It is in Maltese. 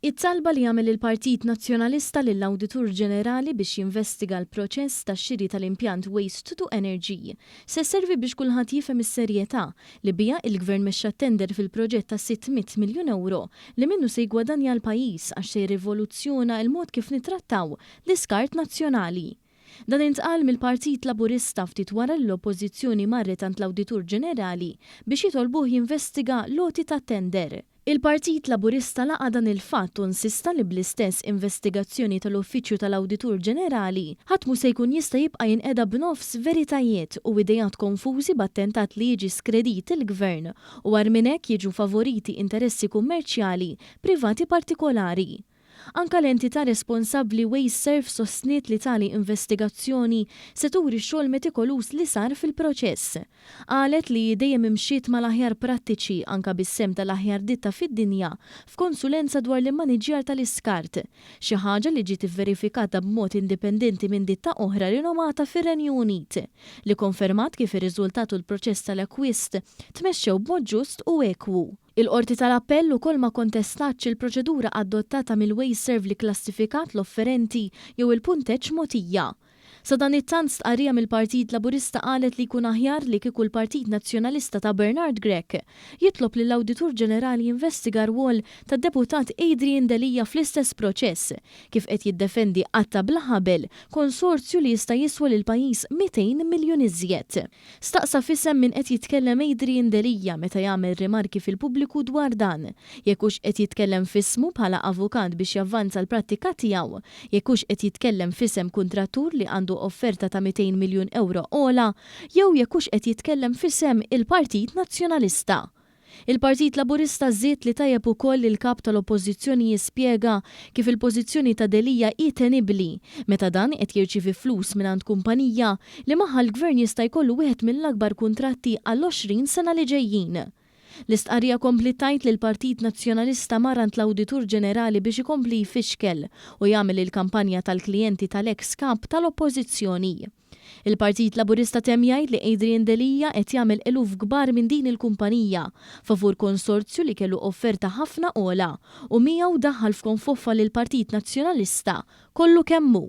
It-talba li jagħmel il-Partit Nazzjonalista lill-Awditur Ġenerali biex jinvestiga l-proċess tax-xiri tal-impjant Waste to Energy se servi biex kulħadd jifhem is-serjetà li biha il-Gvern mexxa tender fil-proġett ta' 600 miljun euro li minnu se jgwadanja l-pajjiż għax se jirrivoluzzjona l-mod kif nittrattaw l-iskart nazzjonali. Dan intqal mill-Partit Laburista ftit wara l-Oppożizzjoni marret għand l-Awditur Ġenerali biex jitolbuh jinvestiga loti ta' tender. Il-Partit Laburista laqa dan il-fatt u insista li bl-istess investigazzjoni tal-Uffiċċju tal-Awditur Ġenerali ħadd mhu se jkun jista' jibqa' jinqeda b'nofs veritajiet u idejat konfużi b'attentat li jiġi skredit il-Gvern u għar minn hekk jiġu favoriti interessi kummerċjali privati partikolari. Anka l-entità responsabbli WasteServ sostniet li tali investigazzjoni se turi x-xogħol metikolus li sar fil-proċess. Qalet li dejjem imxiet mal-aħjar prattiċi anka bis-sem tal-aħjar ditta fid-dinja f'konsulenza dwar l-immaniġġjar tal-iskart, xi ħaġa li ġiet ivverifikata b'mod indipendenti minn ditta oħra rinomata fir-Renju Unit, li konfermat kif ir-riżultat u l-proċess tal-akwist tmexxew b'mod ġust u ekwu. Il-Qorti tal-Appell ukoll ma kontestatx il-proċedura adottata mill-WasteServ li klassifikat l-offerenti jew il-punteġġ mogħtija. Sa dan it-tant stqarrija mill-Partit Laburista qalet li jkun aħjar li kieku l-Partit Nazzjonalista ta' Bernard Grech jitlob lill awditur Ġenerali jinvestiga rwol tad-Deputat Adrian Delija fl-istess proċess kif qed jiddefendi qatta bla ħabel konsorzju li jista' jiswa lil pajjiż 200 miljun iżjed. Staqsa f'isem min qed jitkellem Adrian Delija meta jagħmel rimarki fil-pubbliku dwar dan, jekk hux qed jitkellem f'ismu bħala avukat biex javvanza l-prattika tiegħu, jekk hux qed jitkellem f'isem kuntrattur li għandu offerta ta' 200 miljun euro ola, jew jekk hux qed jitkellem f'isem il-Partit Nazzjonalista. Il-Partit Laburista żied li tajjeb ukoll il-kap tal-Oppożizzjoni jispjega kif il-pożizzjoni ta' Delija hi tenibbli meta dan qed jirċievi flus mingħand kumpanija li magħha l-Gvern jista' jkollu wieħed mill-akbar kuntratti għall-20 sena li ġejjin. L-istqarrija kompli tajt li l-Partit Nazzjonalista marant l-Awditur Ġenerali biex ikompli jfixkel u jagħmel il-kampanja tal-klijenti tal-ex kap tal-Oppożizzjoni. Il-Partit Laburista temm jgħid li Adrian Delija qed jagħmel eluf kbar minn din il-kumpanija favur konsorzju li kellu offerta ħafna ola u miegħu daħħal f'konfoffa lill-Partit Nazzjonalista kollu kemm hu.